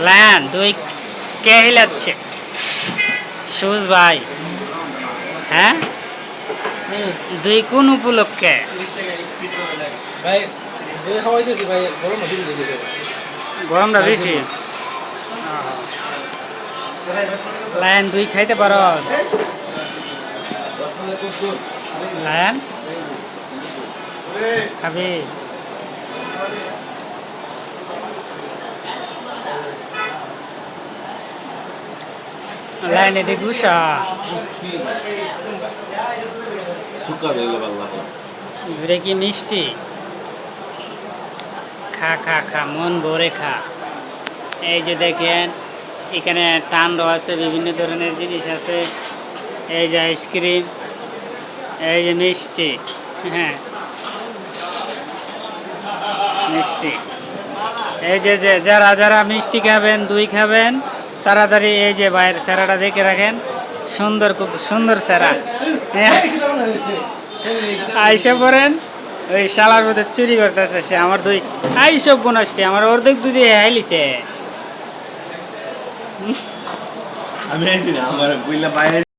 Lion দুই কে হিলাচ্ছে? সুজ ভাই। হ্যাঁ, দুই কোন উপলক্ষে? ভাই দুই খাওয়াইতেছি ভাই, গরম বেশি দিতেছে। গরমটা বেশি। লায়ন দুই খাইতে পারস? লায়ন খাবি? লাইন এদিকে গুসা ঘুরে কি মিষ্টি? খা খা খা, মন ভরে খা। এই যে দেখেন এখানে টান্ড আছে, বিভিন্ন ধরনের জিনিস আছে। এই যে আইসক্রিম, এই যে মিষ্টি। হ্যাঁ, মিষ্টি। এই যে যে যারা যারা মিষ্টি খাবেন, দই খাবেন, তাড়াতাড়ি এই যে বাইরের চেহারাটা দেখে রাখেন। সুন্দর, খুব সুন্দর চেহারা। আইসা পড়েন। ওই শালার মধ্যে চুরি করতেছে সে আমার দই। আইসব বোনাসটি আমার অর্ধেক দুধ হাইলিছে। আমি আইছি না আমার বুইলা বাইরে